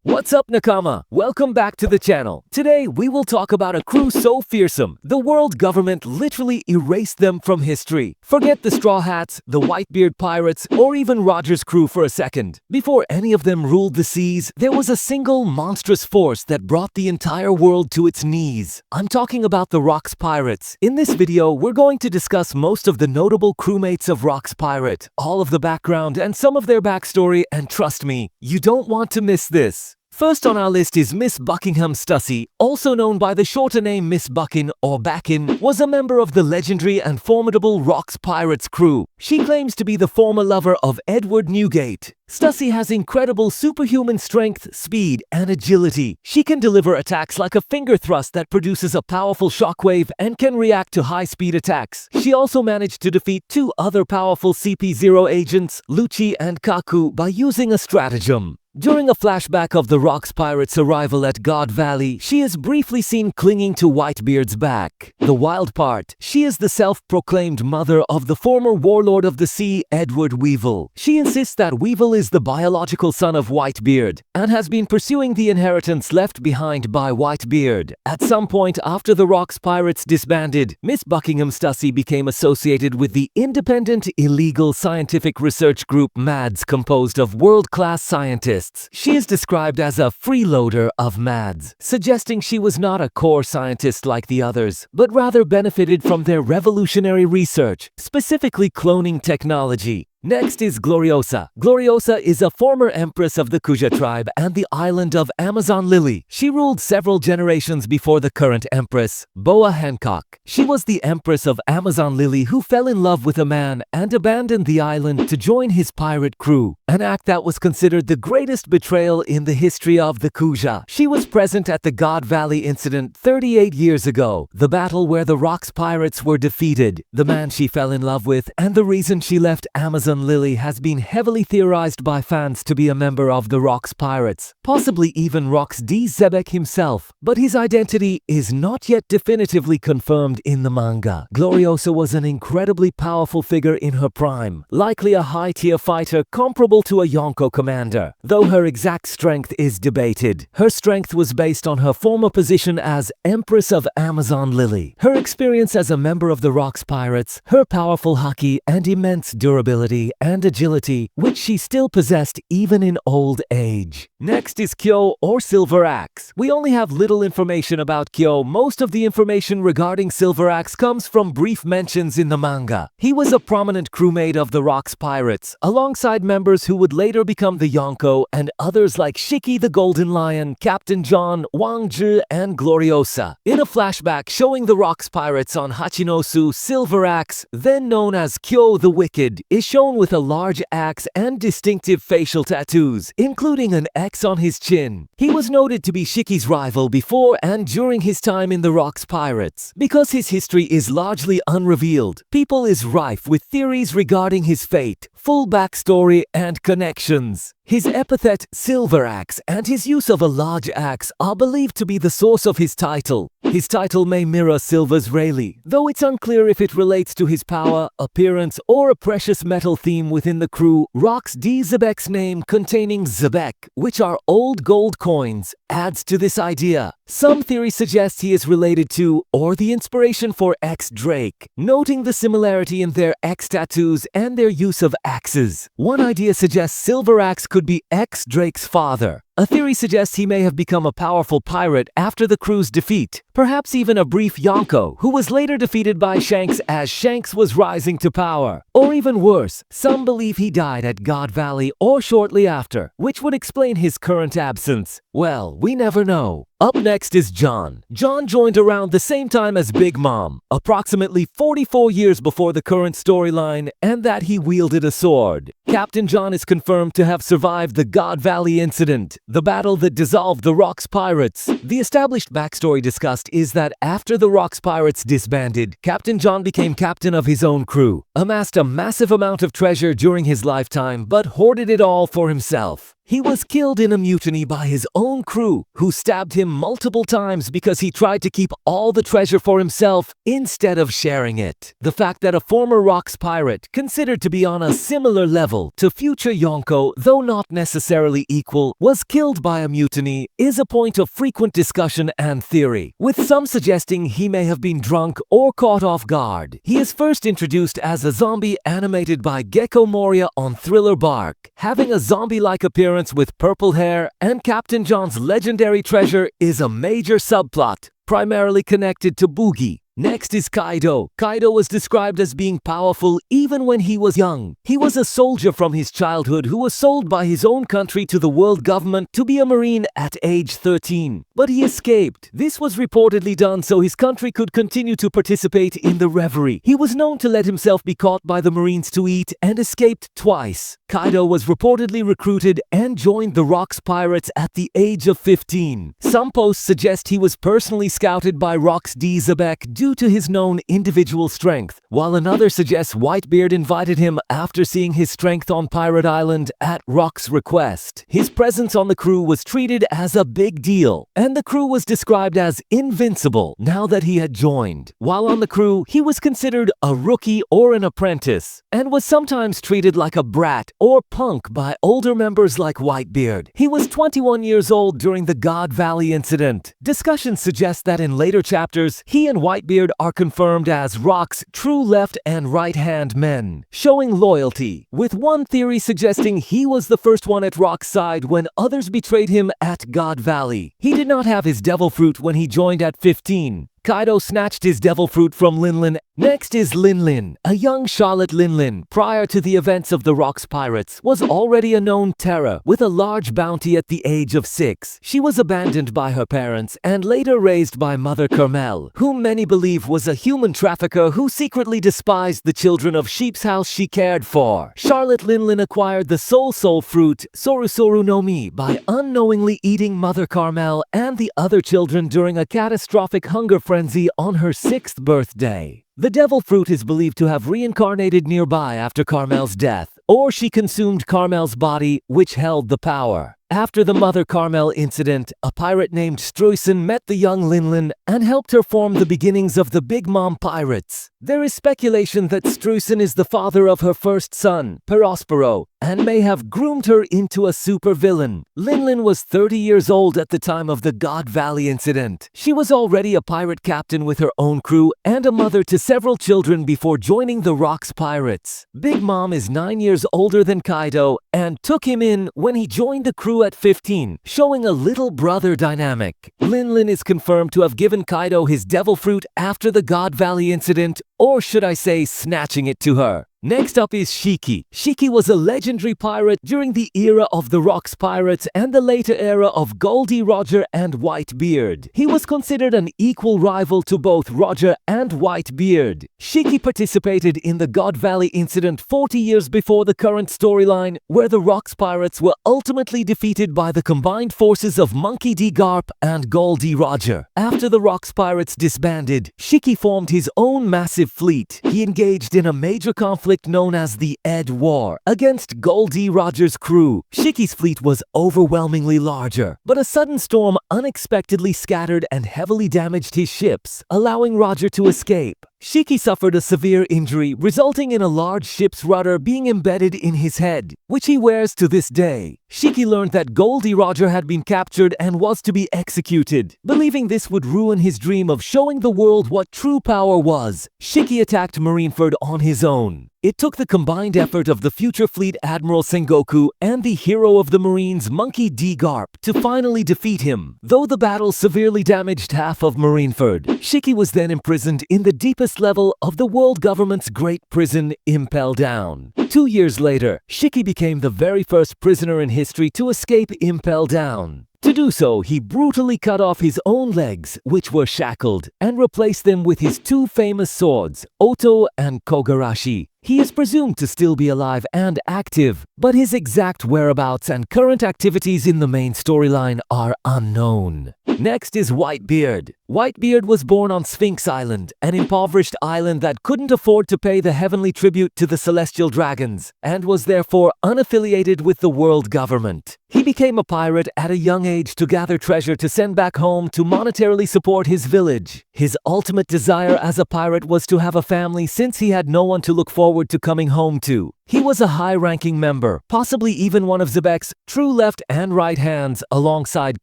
What's up, Nakama? Welcome back to the channel. Today, we will talk about a crew so fearsome, the world government literally erased them from history. Forget the Straw Hats, the Whitebeard Pirates, or even Roger's crew for a second. Before any of them ruled the seas, there was a single monstrous force that brought the entire world to its knees. I'm talking about the Rocks Pirates. In this video, we're going to discuss most of the notable crewmates of Rocks Pirate, all of the background and some of their backstory, and trust me, you don't want to miss this. First on our list is Miss Buckingham Stussy, also known by the shorter name Miss Buckin or Backin, was a member of the legendary and formidable Rocks Pirates crew. She claims to be the former lover of Edward Newgate. Stussy has incredible superhuman strength, speed, and agility. She can deliver attacks like a finger thrust that produces a powerful shockwave and can react to high-speed attacks. She also managed to defeat two other powerful CP0 agents, Lucci and Kaku, by using a stratagem. During a flashback of the Rocks Pirates' arrival at God Valley, she is briefly seen clinging to Whitebeard's back. The wild part, she is the self-proclaimed mother of the former warlord of the sea, Edward Weevil. She insists that Weevil is the biological son of Whitebeard and has been pursuing the inheritance left behind by Whitebeard. At some point after the Rocks Pirates disbanded, Miss Buckingham Stussy became associated with the independent illegal scientific research group MADS, composed of world-class scientists. She is described as a freeloader of MADS, suggesting she was not a core scientist like the others, but rather benefited from their revolutionary research, specifically cloning technology. Next is Gloriosa. Gloriosa is a former empress of the Kuja tribe and the island of Amazon Lily. She ruled several generations before the current empress, Boa Hancock. She was the empress of Amazon Lily who fell in love with a man and abandoned the island to join his pirate crew, an act that was considered the greatest betrayal in the history of the Kuja. She was present at the God Valley incident 38 years ago, the battle where the Rocks Pirates were defeated. The man she fell in love with and the reason she left Amazon Lily has been heavily theorized by fans to be a member of the Rocks Pirates, possibly even Rocks D. Xebec himself, but his identity is not yet definitively confirmed in the manga. Gloriosa was an incredibly powerful figure in her prime, likely a high-tier fighter comparable to a Yonko commander, though her exact strength is debated. Her strength was based on her former position as Empress of Amazon Lily, her experience as a member of the Rocks Pirates, her powerful haki and immense durability and agility, which she still possessed even in old age. Next is Kyo, or Silver Axe. We only have little information about Kyo. Most of the information regarding Silver Axe comes from brief mentions in the manga. He was a prominent crewmate of the Rocks Pirates, alongside members who would later become the Yonko and others like Shiki the Golden Lion, Captain John, Wang Zhi, and Gloriosa. In a flashback showing the Rocks Pirates on Hachinosu, Silver Axe, then known as Kyo the Wicked, is shown with a large axe and distinctive facial tattoos, including an X on his chin. He was noted to be Shiki's rival before and during his time in the Rocks Pirates. Because his history is largely unrevealed, people is rife with theories regarding his fate, full backstory, and connections. His epithet, Silver Axe, and his use of a large axe are believed to be the source of his title. His title may mirror Silver's Rayleigh, though it's unclear if it relates to his power, appearance, or a precious metal theme within the crew. Rocks D. Xebec's name containing Xebec, which are old gold coins, adds to this idea. Some theory suggests he is related to, or the inspiration for X Drake, noting the similarity in their X tattoos and their use of axes. One idea suggests Silver Axe could be X Drake's father. A theory suggests he may have become a powerful pirate after the crew's defeat, perhaps even a brief Yonko, who was later defeated by Shanks as Shanks was rising to power. Or even worse, some believe he died at God Valley or shortly after, which would explain his current absence. Well, we never know. Up next is John. John joined around the same time as Big Mom, approximately 44 years before the current storyline, and that he wielded a sword. Captain John is confirmed to have survived the God Valley incident, the battle that dissolved the Rocks Pirates. The established backstory discussed is that after the Rocks Pirates disbanded, Captain John became captain of his own crew, amassed a massive amount of treasure during his lifetime, but hoarded it all for himself. He was killed in a mutiny by his own crew, who stabbed him multiple times because he tried to keep all the treasure for himself instead of sharing it. The fact that a former Rocks pirate, considered to be on a similar level to future Yonko, though not necessarily equal, was killed by a mutiny is a point of frequent discussion and theory, with some suggesting he may have been drunk or caught off guard. He is first introduced as a zombie animated by Gecko Moria on Thriller Bark, having a zombie-like appearance with purple hair, and Captain John's legendary treasure is a major subplot, primarily connected to Boogie. Next is Kaido. Kaido was described as being powerful even when he was young. He was a soldier from his childhood who was sold by his own country to the world government to be a marine at age 13. But he escaped. This was reportedly done so his country could continue to participate in the reverie. He was known to let himself be caught by the Marines to eat and escaped twice. Kaido was reportedly recruited and joined the Rocks Pirates at the age of 15. Some posts suggest he was personally scouted by Rocks D. Xebec due to his known individual strength, while another suggests Whitebeard invited him after seeing his strength on Pirate Island at Rock's request. His presence on the crew was treated as a big deal, and the crew was described as invincible now that he had joined. While on the crew, he was considered a rookie or an apprentice, and was sometimes treated like a brat or punk by older members like Whitebeard. He was 21 years old during the God Valley incident. Discussions suggest that in later chapters, he and Whitebeard are confirmed as Rock's true left and right-hand men, showing loyalty, with one theory suggesting he was the first one at Rock's side when others betrayed him at God Valley. He did not have his devil fruit when he joined at 15. Kaido snatched his devil fruit from Linlin. Next is Linlin. A young Charlotte Linlin, prior to the events of the Rocks Pirates, was already a known terror with a large bounty at the age of 6. She was abandoned by her parents and later raised by Mother Carmel, whom many believe was a human trafficker who secretly despised the children of Sheep's House she cared for. Charlotte Linlin acquired the Soul fruit, Sorusoru no Mi, by unknowingly eating Mother Carmel and the other children during a catastrophic hunger frenzy on her 6th birthday. The devil fruit is believed to have reincarnated nearby after Carmel's death, or she consumed Carmel's body, which held the power. After the Mother Carmel incident, a pirate named Struisen met the young Linlin and helped her form the beginnings of the Big Mom Pirates. There is speculation that Struisen is the father of her first son, Perospero, and may have groomed her into a supervillain. Linlin was 30 years old at the time of the God Valley incident. She was already a pirate captain with her own crew and a mother to several children before joining the Rocks Pirates. Big Mom is 9 years older than Kaido and took him in when he joined the crew at 15, showing a little brother dynamic. Linlin is confirmed to have given Kaido his devil fruit after the God Valley incident, or should I say snatching it to her. Next up is Shiki. Shiki was a legendary pirate during the era of the Rocks Pirates and the later era of Goldie Roger and Whitebeard. He was considered an equal rival to both Roger and Whitebeard. Shiki participated in the God Valley incident 40 years before the current storyline, where the Rocks Pirates were ultimately defeated by the combined forces of Monkey D. Garp and Goldie Roger. After the Rocks Pirates disbanded, Shiki formed his own massive fleet. He engaged in a major conflict known as the Ed War against Goldie Roger's crew. Shiki's fleet was overwhelmingly larger, but a sudden storm unexpectedly scattered and heavily damaged his ships, allowing Roger to escape. Shiki suffered a severe injury, resulting in a large ship's rudder being embedded in his head, which he wears to this day. Shiki learned that Goldie Roger had been captured and was to be executed. Believing this would ruin his dream of showing the world what true power was, Shiki attacked Marineford on his own. It took the combined effort of the future fleet Admiral Sengoku and the hero of the Marines Monkey D. Garp to finally defeat him. Though the battle severely damaged half of Marineford, Shiki was then imprisoned in the deepest level of the world government's great prison, Impel Down. 2 years later, Shiki became the very first prisoner in history to escape Impel Down. To do so, he brutally cut off his own legs, which were shackled, and replaced them with his 2 famous swords, Oto and Kogarashi. He is presumed to still be alive and active, but his exact whereabouts and current activities in the main storyline are unknown. Next is Whitebeard. Whitebeard was born on Sphinx Island, an impoverished island that couldn't afford to pay the heavenly tribute to the celestial dragons, and was therefore unaffiliated with the world government. He became a pirate at a young age to gather treasure to send back home to monetarily support his village. His ultimate desire as a pirate was to have a family since he had no one to look forward to coming home to. He was a high-ranking member, possibly even one of Xebec's true left and right hands alongside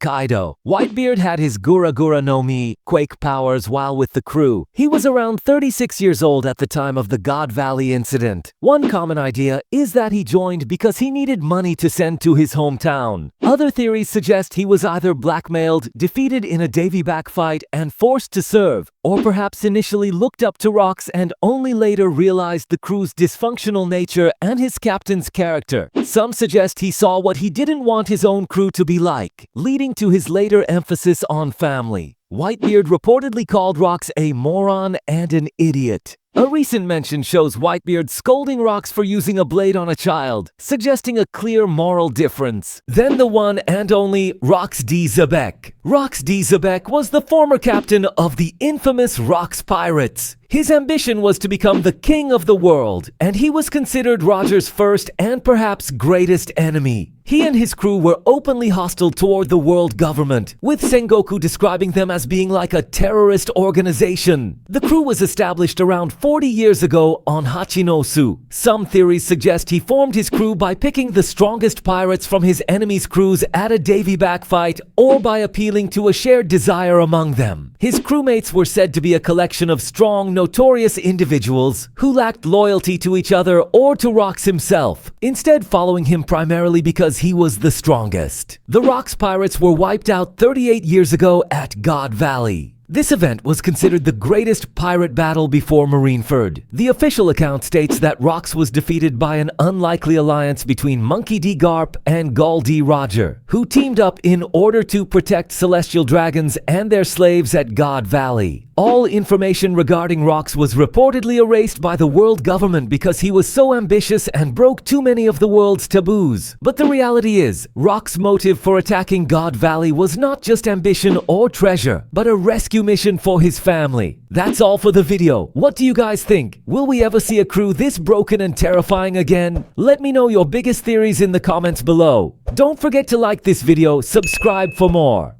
Kaido. Whitebeard had his Gura Gura no Mi, Quake powers while with the crew. He was around 36 years old at the time of the God Valley incident. One common idea is that he joined because he needed money to send to his hometown. Other theories suggest he was either blackmailed, defeated in a Davy back fight, and forced to serve, or perhaps initially looked up to Rocks and only later realized the crew's dysfunctional nature and his captain's character. Some suggest he saw what he didn't want his own crew to be like, leading to his later emphasis on family. Whitebeard reportedly called Rocks a moron and an idiot. A recent mention shows Whitebeard scolding Rocks for using a blade on a child, suggesting a clear moral difference. Then the one and only Rocks D. Xebec. Rocks D. Xebec was the former captain of the infamous Rocks Pirates. His ambition was to become the king of the world, and he was considered Roger's first and perhaps greatest enemy. He and his crew were openly hostile toward the world government, with Sengoku describing them as being like a terrorist organization. The crew was established around 40 years ago on Hachinosu. Some theories suggest he formed his crew by picking the strongest pirates from his enemy's crews at a Davy back fight, or by appealing to a shared desire among them. His crewmates were said to be a collection of strong, notorious individuals who lacked loyalty to each other or to Rocks himself, instead following him primarily because he was the strongest. The Rocks Pirates were wiped out 38 years ago at God Valley. This event was considered the greatest pirate battle before Marineford. The official account states that Rocks was defeated by an unlikely alliance between Monkey D. Garp and Gall D. Roger, who teamed up in order to protect celestial dragons and their slaves at God Valley. All information regarding Rocks was reportedly erased by the world government because he was so ambitious and broke too many of the world's taboos. But the reality is, Rocks' motive for attacking God Valley was not just ambition or treasure, but a rescue mission for his family. That's all for the video. What do you guys think? Will we ever see a crew this broken and terrifying again? Let me know your biggest theories in the comments below. Don't forget to like this video, subscribe for more.